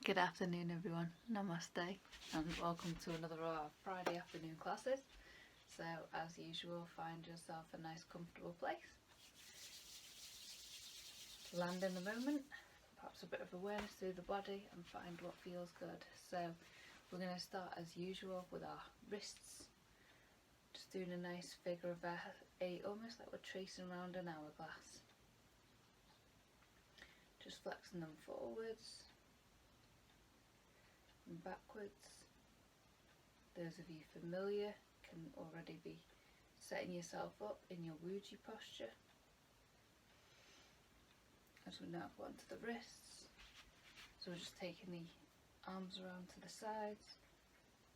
Good afternoon everyone, namaste and welcome to another of our Friday afternoon classes. So as usual, find yourself a nice comfortable place. Land in the moment, perhaps a bit of awareness through the body and find what feels good. So we're going to start as usual with our wrists, just doing a nice figure of eight, almost like we're tracing around an hourglass. Just flexing them forwards and backwards. Those of you familiar can already be setting yourself up in your Wuji posture. As we now go onto the wrists, so we're just taking the arms around to the sides,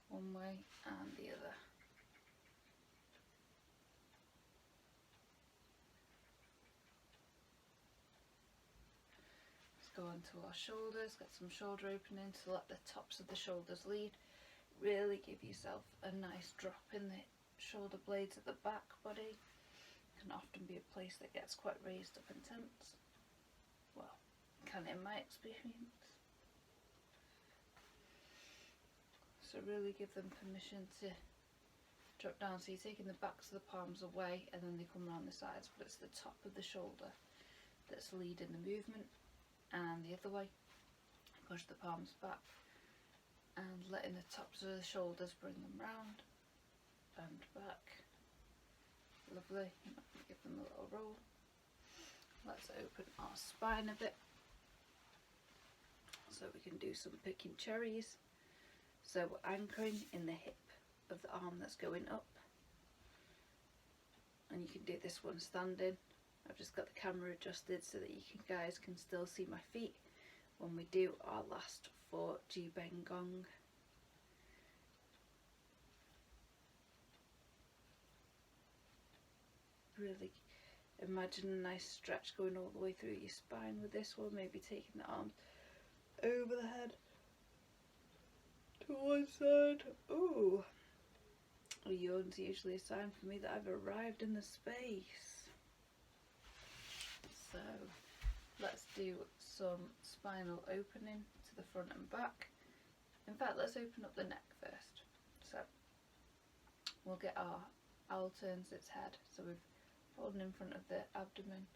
one way and the other. Go onto our shoulders, get some shoulder opening to let the tops of the shoulders lead. Really give yourself a nice drop in the shoulder blades at the back body. It can often be a place that gets quite raised up and tense. Well, can in my experience. So really give them permission to drop down. So you're taking the backs of the palms away and then they come around the sides, but it's the top of the shoulder that's leading the movement. And the other way, push the palms back and letting the tops of the shoulders bring them round and back. Lovely. Give them a little roll. Let's open our spine a bit so we can do some picking cherries. So we're anchoring in the hip of the arm that's going up, and you can do this one standing. I've just got the camera adjusted so that you guys can still see my feet when we do our last 4 Ji Ben Gong. Really imagine a nice stretch going all the way through your spine with this one, maybe taking the arms over the head to one side. Ooh, a yawn's usually a sign for me that I've arrived in the space. So let's do some spinal opening to the front and back. In fact, let's open up the neck first. So we'll get our owl turns its head. So we've holding in front of the abdomen.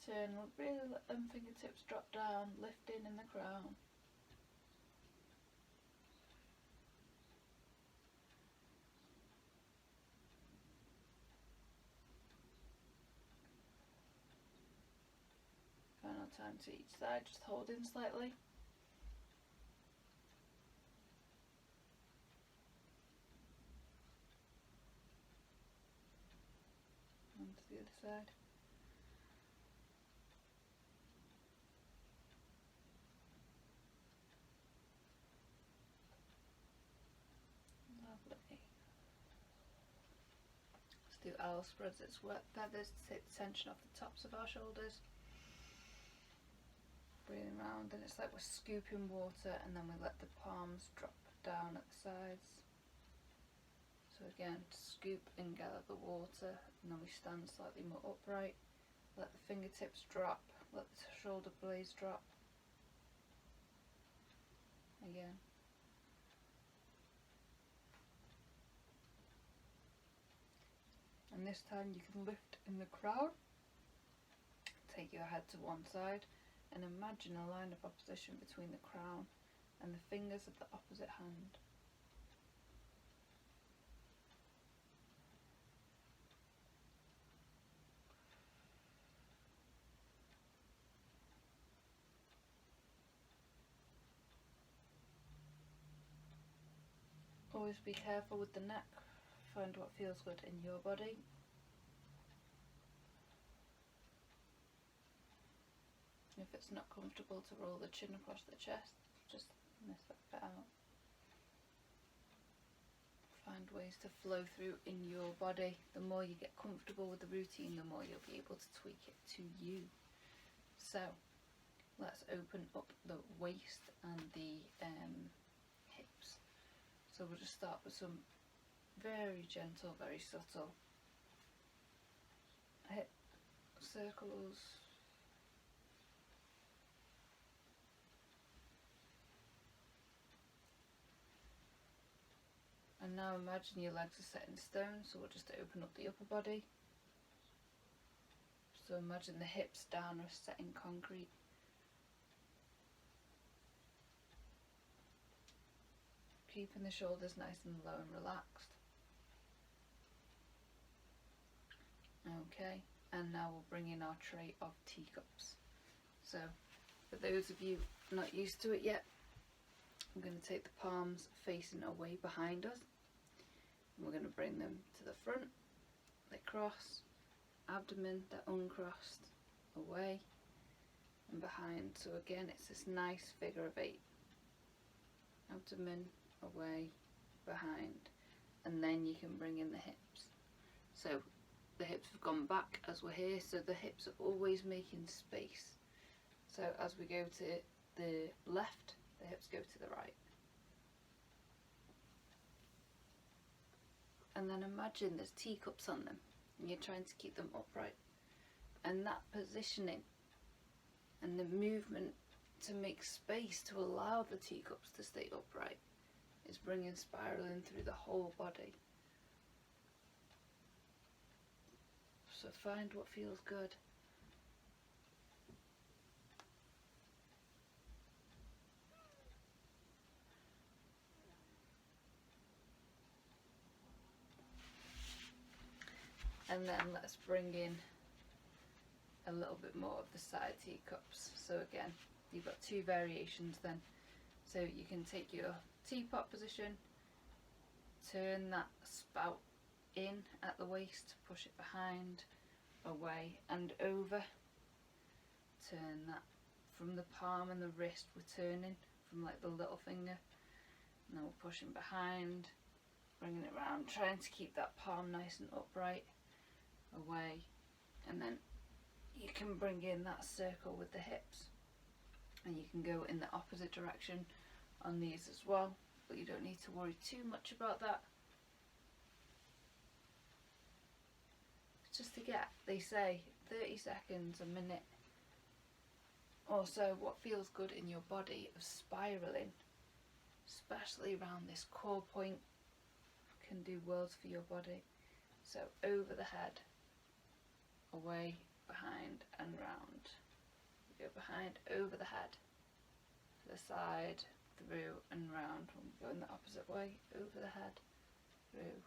Turn, really let them fingertips drop down, lifting in the crown. Final time to each side, just holding slightly. And to the other side. Lovely. Let's do owl spreads its wet feathers to take the tension off the tops of our shoulders. Breathing around, and it's like we're scooping water and then we let the palms drop down at the sides. So again, scoop and gather the water, and then we stand slightly more upright. Let the fingertips drop, let the shoulder blades drop. Again. And this time you can lift in the crown, take your head to one side, and imagine a line of opposition between the crown and the fingers of the opposite hand. Always be careful with the neck, find what feels good in your body. If it's not comfortable to roll the chin across the chest, just miss that bit out. Find ways to flow through in your body. The more you get comfortable with the routine, the more you'll be able to tweak it to you. So let's open up the waist and the hips. So we'll just start with some very gentle, very subtle hip circles. And now imagine your legs are set in stone, so we'll just open up the upper body. So imagine the hips down are set in concrete. Keeping the shoulders nice and low and relaxed. Okay, and now we'll bring in our tray of teacups. So, for those of you not used to it yet, I'm going to take the palms facing away behind us. And we're going to bring them to the front. They cross, abdomen, they're uncrossed, away and behind. So again, it's this nice figure of 8. Abdomen, away, behind. And then you can bring in the hips. So the hips have gone back as we're here, so the hips are always making space. So as we go to the left, the hips go to the right. And then imagine there's teacups on them and you're trying to keep them upright. And that positioning and the movement to make space to allow the teacups to stay upright is bringing spiraling through the whole body. So find what feels good. And then let's bring in a little bit more of the side teacups. So again, you've got 2 variations then. So you can take your teapot position, turn that spout in at the waist, push it behind, away and over. Turn that from the palm and the wrist, we're turning from like the little finger. And then we're pushing behind, bringing it around, trying to keep that palm nice and upright, away. And then you can bring in that circle with the hips. And you can go in the opposite direction on these as well, but you don't need to worry too much about that. Just to get, they say, 30 seconds, a minute or so, what feels good in your body of spiraling, especially around this core point, can do worlds for your body. So over the head, away, behind and round. You go behind, over the head, to the side, through and round. We'll go in the opposite way, over the head, through,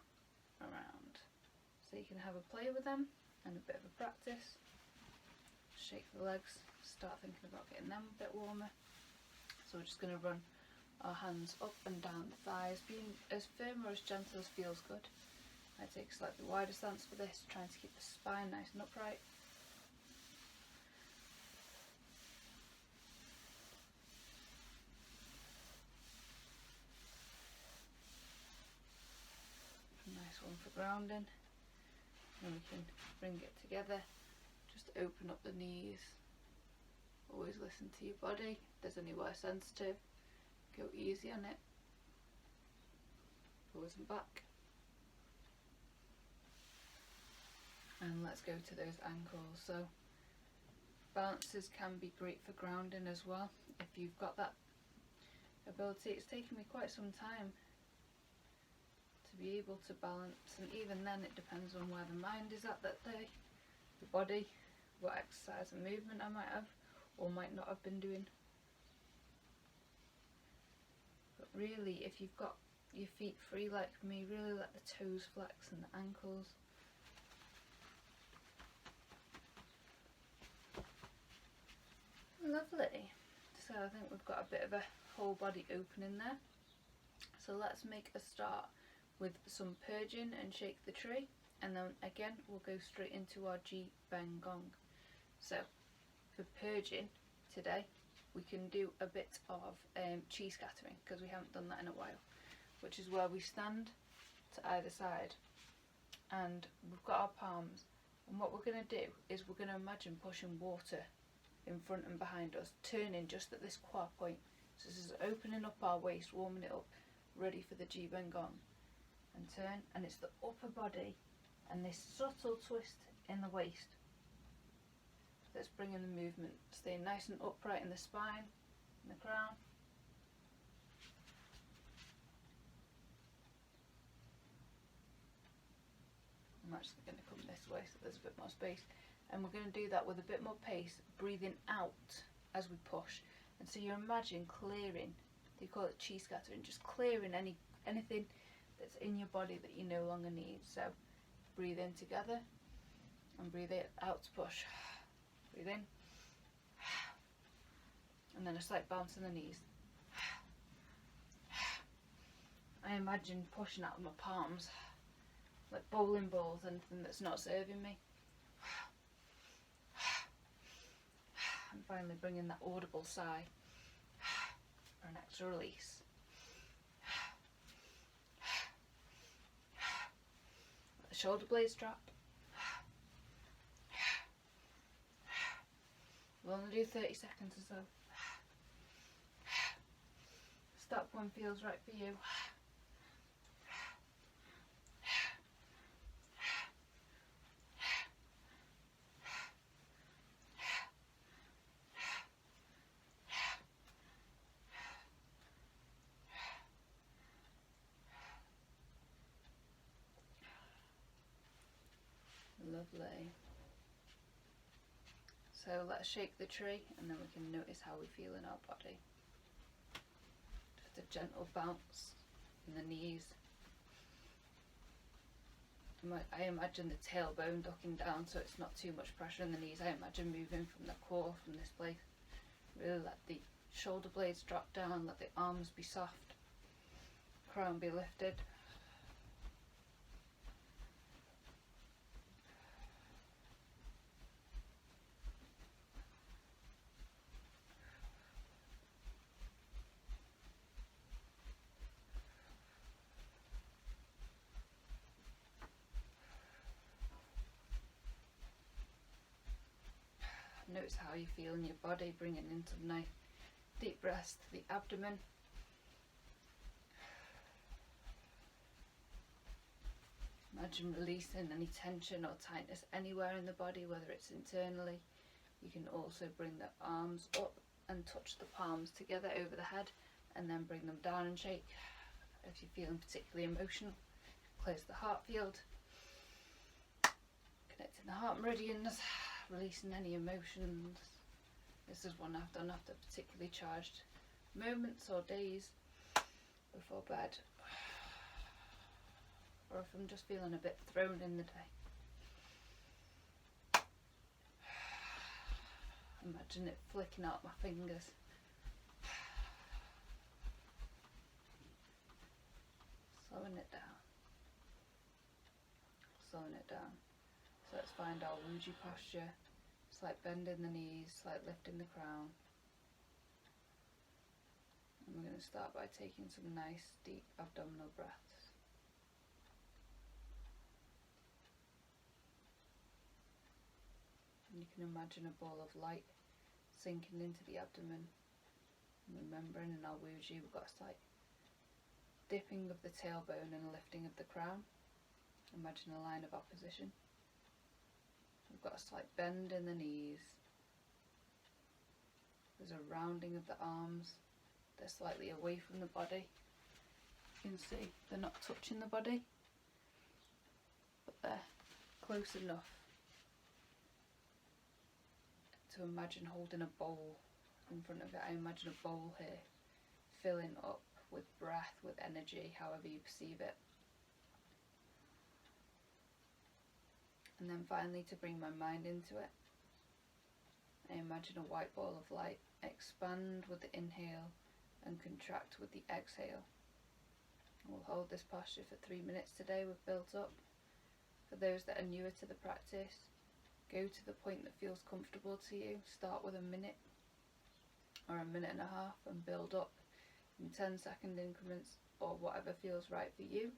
around. So you can have a play with them and a bit of a practice. Shake the legs, start thinking about getting them a bit warmer. So we're just going to run our hands up and down the thighs, being as firm or as gentle as feels good. I take a slightly wider stance for this, trying to keep the spine nice and upright. Nice one for grounding. And we can bring it together. Just open up the knees. Always listen to your body. If there's anywhere sensitive, go easy on it. Forwards and back. And let's go to those ankles. So balances can be great for grounding as well. If you've got that ability, it's taken me quite some time to be able to balance, and even then it depends on where the mind is at that day, the body, what exercise and movement I might have or might not have been doing. But really, if you've got your feet free like me, really let the toes flex and the ankles. Lovely. So I think we've got a bit of a whole body opening there. So let's make a start with some purging and shake the tree, and then again we'll go straight into our Ji Ben Gong. So for purging today we can do a bit of chi scattering, because we haven't done that in a while, which is where we stand to either side and we've got our palms, and what we're going to do is we're going to imagine pushing water in front and behind us, turning just at this quad point. So this is opening up our waist, warming it up, ready for the Ji Ben Gong. And turn, and it's the upper body and this subtle twist in the waist that's bringing the movement. Staying nice and upright in the spine, in the crown. actually going to come this way so there's a bit more space. And we're going to do that with a bit more pace, breathing out as we push. And so you imagine clearing, they call it Qi scattering, just clearing anything that's in your body that you no longer need. So breathe in together and breathe it out to push. Breathe in. And then a slight bounce in the knees. I imagine pushing out of my palms like bowling balls, anything that's not serving me. And finally bringing that audible sigh for an extra release. Let the shoulder blades drop. We'll only do 30 seconds or so. Stop when feels right for you. Lovely. So let's shake the tree and then we can notice how we feel in our body. Just a gentle bounce in the knees. I imagine the tailbone ducking down so it's not too much pressure in the knees. I imagine moving from the core, from this place. Really let the shoulder blades drop down, let the arms be soft, crown be lifted. Notice how you feel in your body, bringing in some nice deep breaths to the abdomen. Imagine releasing any tension or tightness anywhere in the body, whether it's internally. You can also bring the arms up and touch the palms together over the head and then bring them down and shake. If you're feeling particularly emotional, close the heart field, connecting the heart meridians, releasing any emotions. This is one I've done after particularly charged moments or days before bed, or if I'm just feeling a bit thrown in the day. Imagine it flicking out my fingers. Slowing it down. Slowing it down. So let's find our Wuji posture. Slight bend in the knees, slight lift in the crown. And we're going to start by taking some nice deep abdominal breaths. And you can imagine a ball of light sinking into the abdomen. And remembering in our Wuji we've got a slight dipping of the tailbone and lifting of the crown. Imagine a line of opposition. We've got a slight bend in the knees. There's a rounding of the arms. They're slightly away from the body. You can see they're not touching the body, but they're close enough to imagine holding a bowl in front of it. I imagine a bowl here, filling up with breath, with energy, however you perceive it. And then finally, to bring my mind into it, I imagine a white ball of light expand with the inhale and contract with the exhale. We'll hold this posture for 3 minutes today. We've built up. For those that are newer to the practice, go to the point that feels comfortable to you. Start with a minute or a minute and a half and build up in 10-second increments or whatever feels right for you.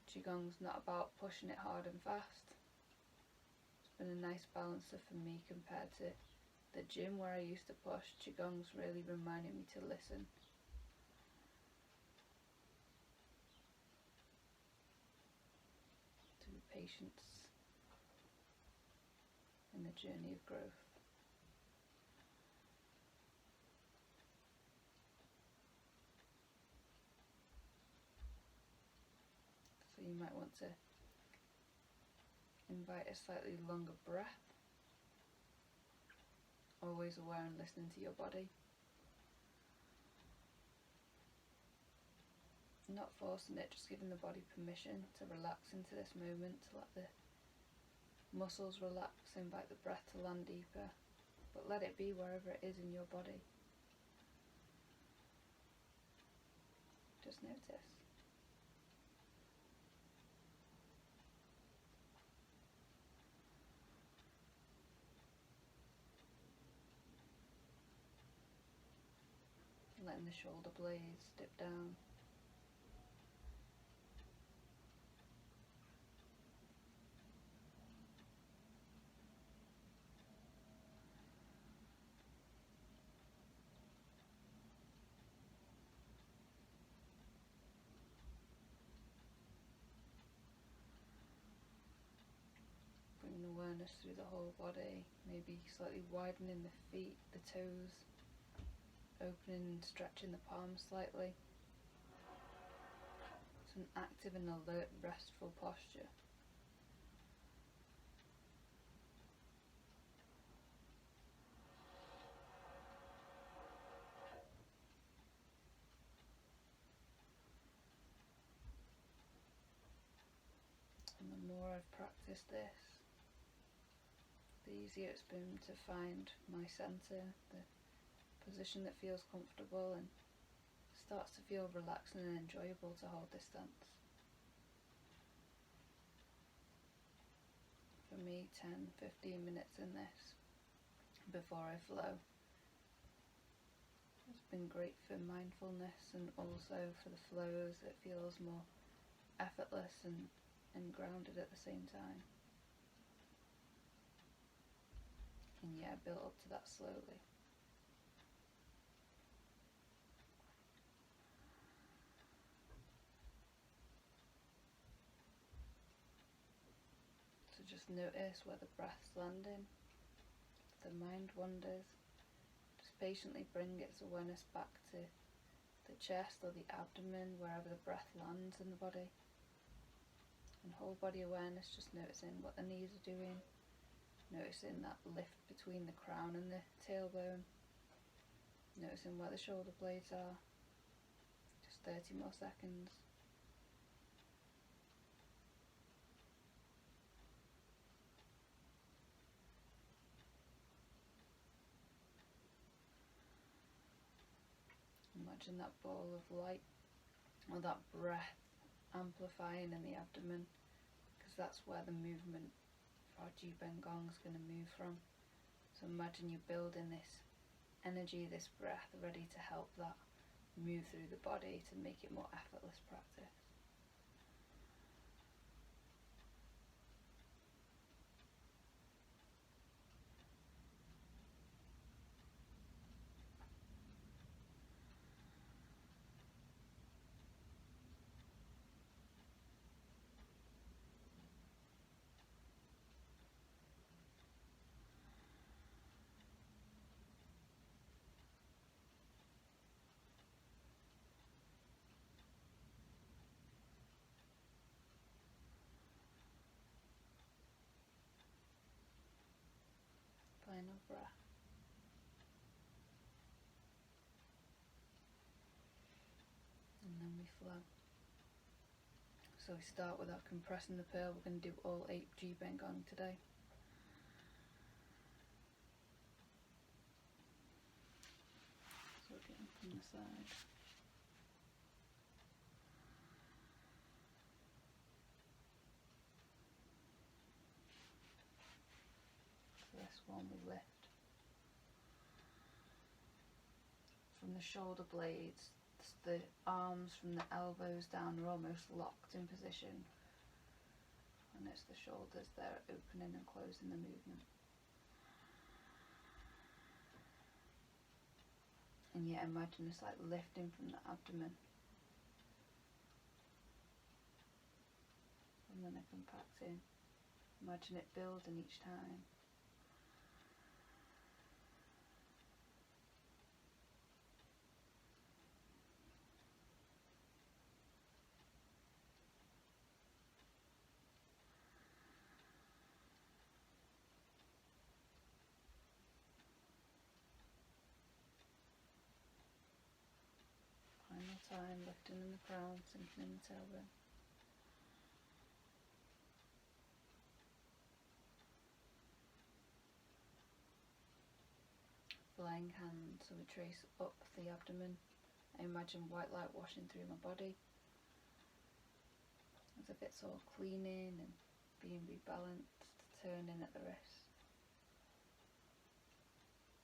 Qigong's not about pushing it hard and fast. It's been a nice balancer for me compared to the gym where I used to push. Qigong's really reminded me to listen. To be patient in the journey of growth. So you might want to invite a slightly longer breath, always aware and listening to your body. Not forcing it, just giving the body permission to relax into this moment, to let the muscles relax, invite the breath to land deeper, but let it be wherever it is in your body. Just notice. Letting the shoulder blades dip down. Bringing awareness through the whole body, maybe slightly widening the feet, the toes, opening and stretching the palms slightly. It's an active and alert, restful posture. And the more I've practiced this, the easier it's been to find my centre, the position that feels comfortable and starts to feel relaxing and enjoyable to hold this stance. For me, 10-15 minutes in this before I flow. It's been great for mindfulness and also for the flows. It feels more effortless and grounded at the same time. And yeah, build up to that slowly. So just notice where the breath's landing. If the mind wanders, just patiently bring its awareness back to the chest or the abdomen, wherever the breath lands in the body. And whole body awareness, just noticing what the knees are doing, noticing that lift between the crown and the tailbone, noticing where the shoulder blades are. Just 30 more seconds. Imagine that ball of light, or that breath amplifying in the abdomen, because that's where the movement for our Ji Ben Gong is going to move from. So imagine you're building this energy, this breath, ready to help that move through the body to make it more effortless practice. Final breath. And then we flow. So we start without compressing the pearl. We're going to do all 8 Ji Ben Gong today. So getting from the side. So this one we lift. From the shoulder blades, the arms from the elbows down are almost locked in position, and it's the shoulders there opening and closing the movement. And yet imagine it's like lifting from the abdomen, and then it compacting. Imagine it building each time. time, lifting in the crown, sinking in the tailbone. Flying hand, so we trace up the abdomen. I imagine white light washing through my body, as if it's all cleaning and being rebalanced, turning at the wrist,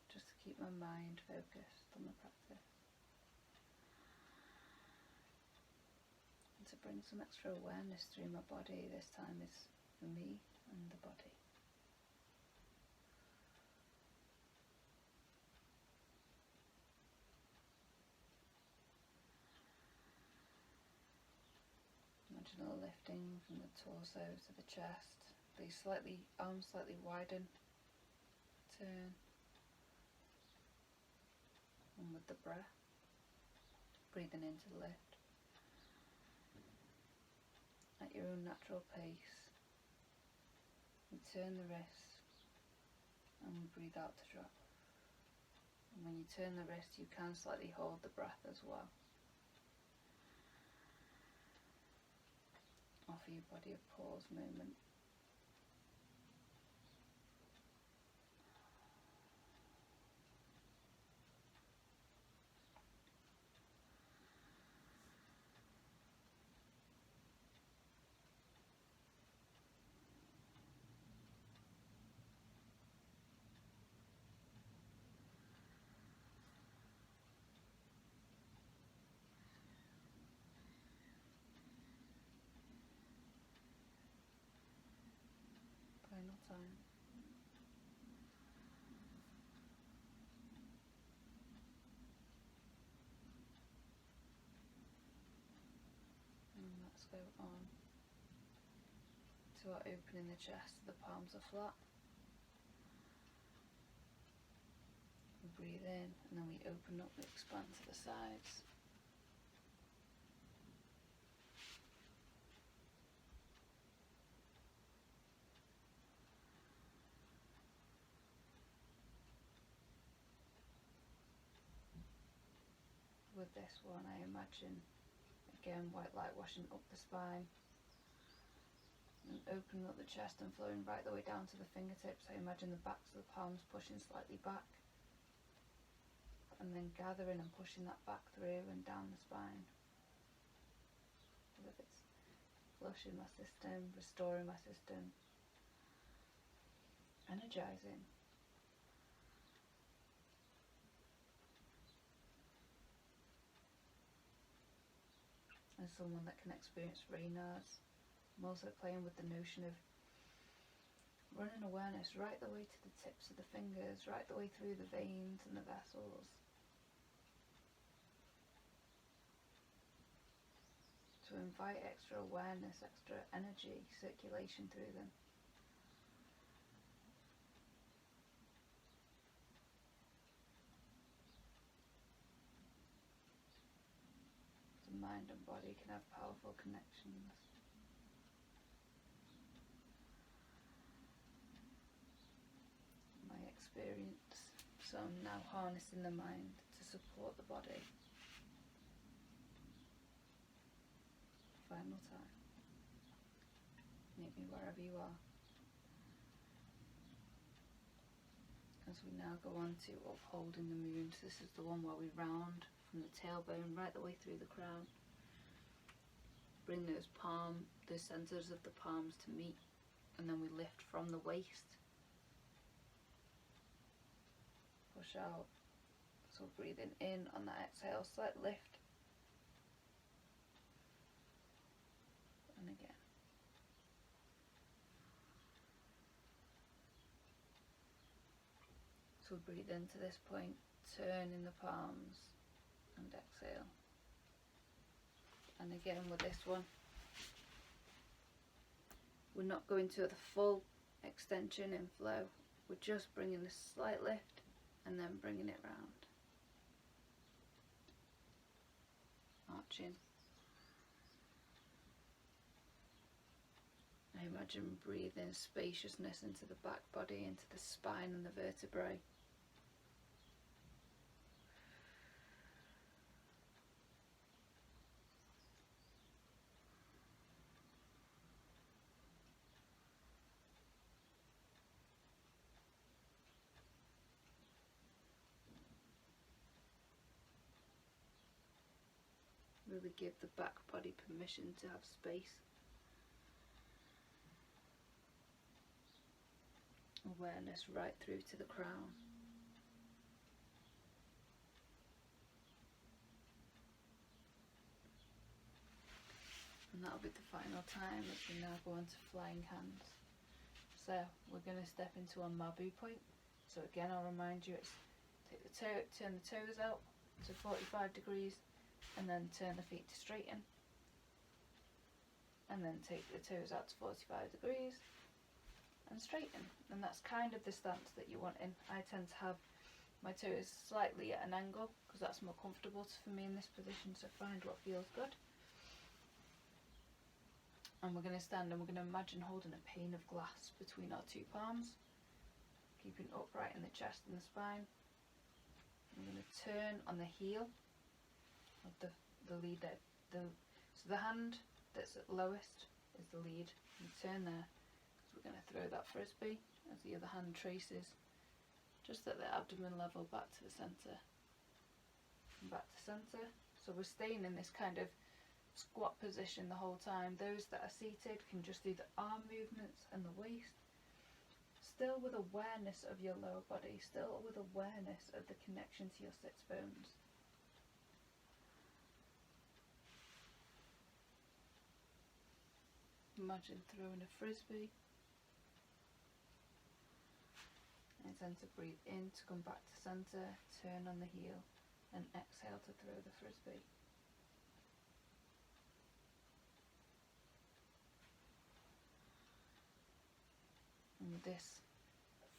just to keep my mind focused on the practice, and to bring some extra awareness through my body. This time is for me and the body. Imagine a lifting from the torso to the chest. These arms slightly widen, turn, and with the breath, breathing into the lift at your own natural pace. We turn the wrist and we breathe out to drop. And when you turn the wrist, you can slightly hold the breath as well. Offer your body a pause moment. Final time. And let's go on to our opening the chest. The palms are flat. We breathe in and then we open up, we expand to the sides. With this one, I imagine, again, white light washing up the spine and opening up the chest and flowing right the way down to the fingertips. I imagine the backs of the palms pushing slightly back and then gathering and pushing that back through and down the spine. As if it's flushing my system, restoring my system, energizing. As someone that can experience Raynars, I'm also playing with the notion of running awareness right the way to the tips of the fingers, right the way through the veins and the vessels. To invite extra awareness, extra energy, circulation through them. So mind and body can have powerful connections. My experience, so I'm now harnessing the mind to support the body. Final time. Meet me wherever you are. As we now go on to upholding the moon. So this is the one where we round from the tailbone right the way through the crown. Bring those centers of the palms to meet, and then we lift from the waist. Push out. So breathing in on that exhale, slight lift. And again. So breathe into this point, turn in the palms and exhale. And again with this one, we're not going to the full extension and flow. We're just bringing a slight lift and then bringing it round. Arching. I imagine breathing spaciousness into the back body, into the spine and the vertebrae. Really give the back body permission to have space. Awareness right through to the crown. And that'll be the final time as we now go on to flying hands. So we're going to step into our Mabu point. So again, I'll remind you, it's take the toe, turn the toes out to 45 degrees, and then turn the feet to straighten, and then take the toes out to 45 degrees and straighten. And that's kind of the stance that you want in. I tend to have my toes slightly at an angle because that's more comfortable for me in this position, so find what feels good. And we're going to stand and we're going to imagine holding a pane of glass between our two palms, keeping upright in the chest and the spine. I'm going to turn on the heel of the lead. So the hand that's at lowest is the lead. You turn there, because we're going to throw that frisbee as the other hand traces just at the abdomen level back to the centre and back to centre. So we're staying in this kind of squat position the whole time. Those that are seated can just do the arm movements and the waist, still with awareness of your lower body, still with awareness of the connection to your sits bones. Imagine throwing a frisbee. And then to breathe in to come back to centre, turn on the heel, and exhale to throw the frisbee. And with this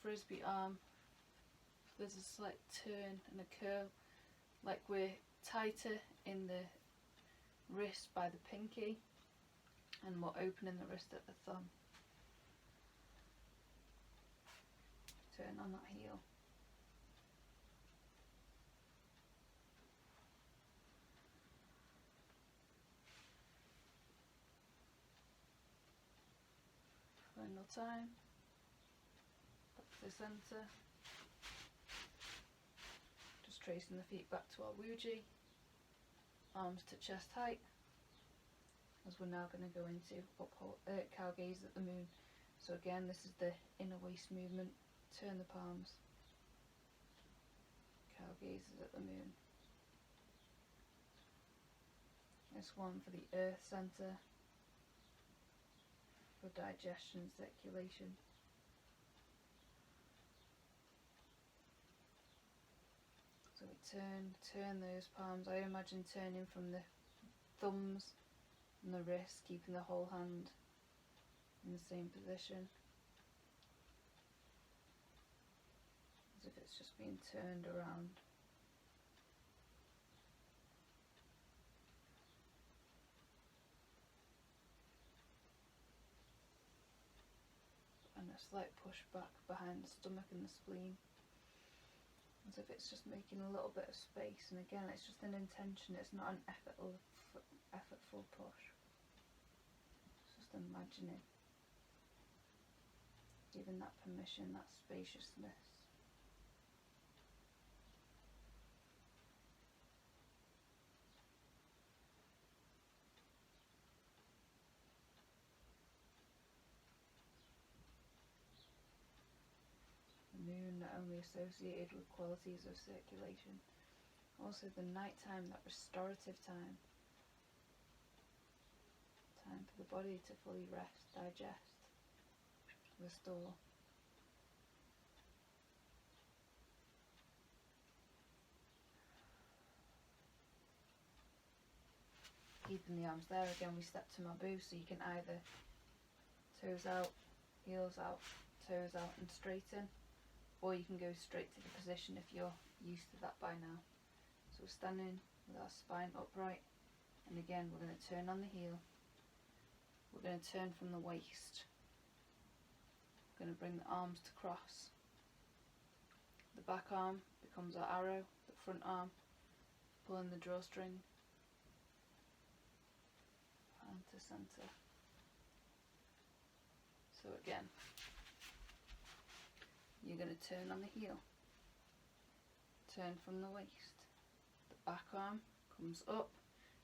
frisbee arm, there's a slight turn and a curl, like we're tighter in the wrist by the pinky and more open in the wrist at the thumb. Turn on that heel. Final time. Back to the centre. Just tracing the feet back to our Wuji. Arms to chest height. As we're now going to go into cow gaze at the moon. So again, this is the inner waist movement. Turn the palms. Cow gazes at the moon. This one for the earth centre, for digestion, circulation. So we turn those palms. I imagine turning from the thumbs and the wrist, keeping the whole hand in the same position, as if it's just being turned around. And a slight push back behind the stomach and the spleen, as if it's just making a little bit of space. And again, it's just an intention, it's not an effortful push. It's just imagining, giving that permission, that spaciousness. The moon not only associated with qualities of circulation, also the night time, that restorative time. Time for the body to fully rest, digest, restore. Keeping the arms there, again we step to Mabu, so you can either toes out, heels out, toes out and straighten, or you can go straight to the position if you're used to that by now. So we're standing with our spine upright, and again we're going to turn on the heel. We're going to turn from the waist. We're going to bring the arms to cross. The back arm becomes our arrow, the front arm pulling the drawstring, and to centre. So again, you're going to turn on the heel, turn from the waist. The back arm comes up,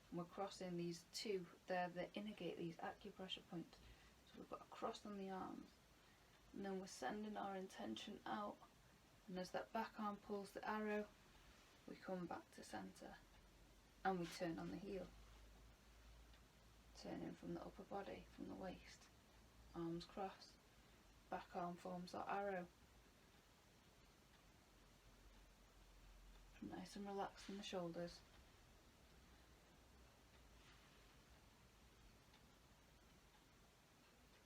And we're crossing these two, they're the inner gate, these acupressure points. So we've got a cross on the arms, and then we're sending our intention out, and as that back arm pulls the arrow, we come back to centre, and we turn on the heel, turning from the upper body, from the waist, arms cross, back arm forms our arrow, nice and relaxed in the shoulders.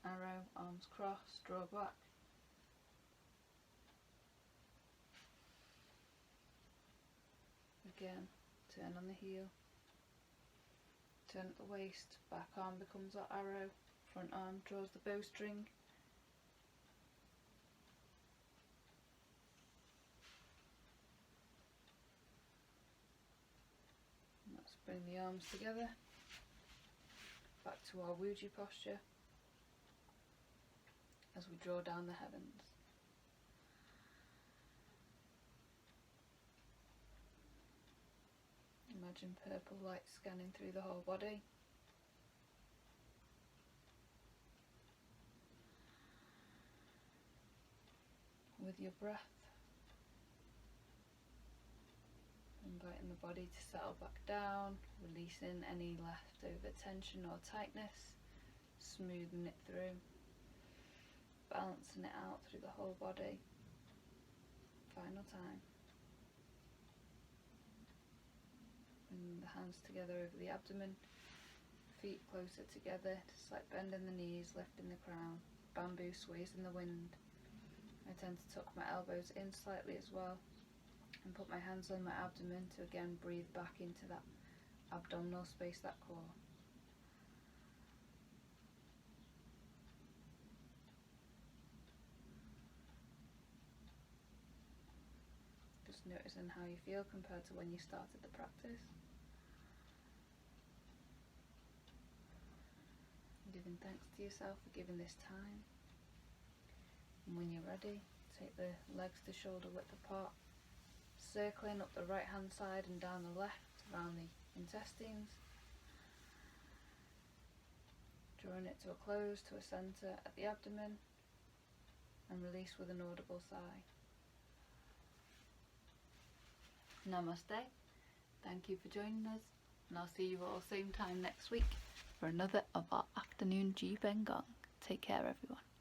Arrow, arms cross, draw back. Again, turn on the heel, turn at the waist, back arm becomes our arrow, front arm draws the bowstring. And let's bring the arms together, back to our Wuji posture as we draw down the heavens. Imagine purple light scanning through the whole body. With your breath, inviting the body to settle back down, releasing any leftover tension or tightness, smoothing it through, balancing it out through the whole body. Final time. Bring the hands together over the abdomen, feet closer together, just like bending the knees, lifting the crown. Bamboo sways in the wind. I tend to tuck my elbows in slightly as well, and put my hands on my abdomen to again breathe back into that abdominal space, that core. Just noticing how you feel compared to when you started the practice. Giving thanks to yourself for giving this time. And when you're ready, take the legs to shoulder width apart, circling up the right hand side and down the left around the intestines, drawing it to a close, to a centre at the abdomen, and release with an audible sigh. Namaste. Thank you for joining us, and I'll see you all same time next week for another of our afternoon Ji Ben Gong. Take care, everyone.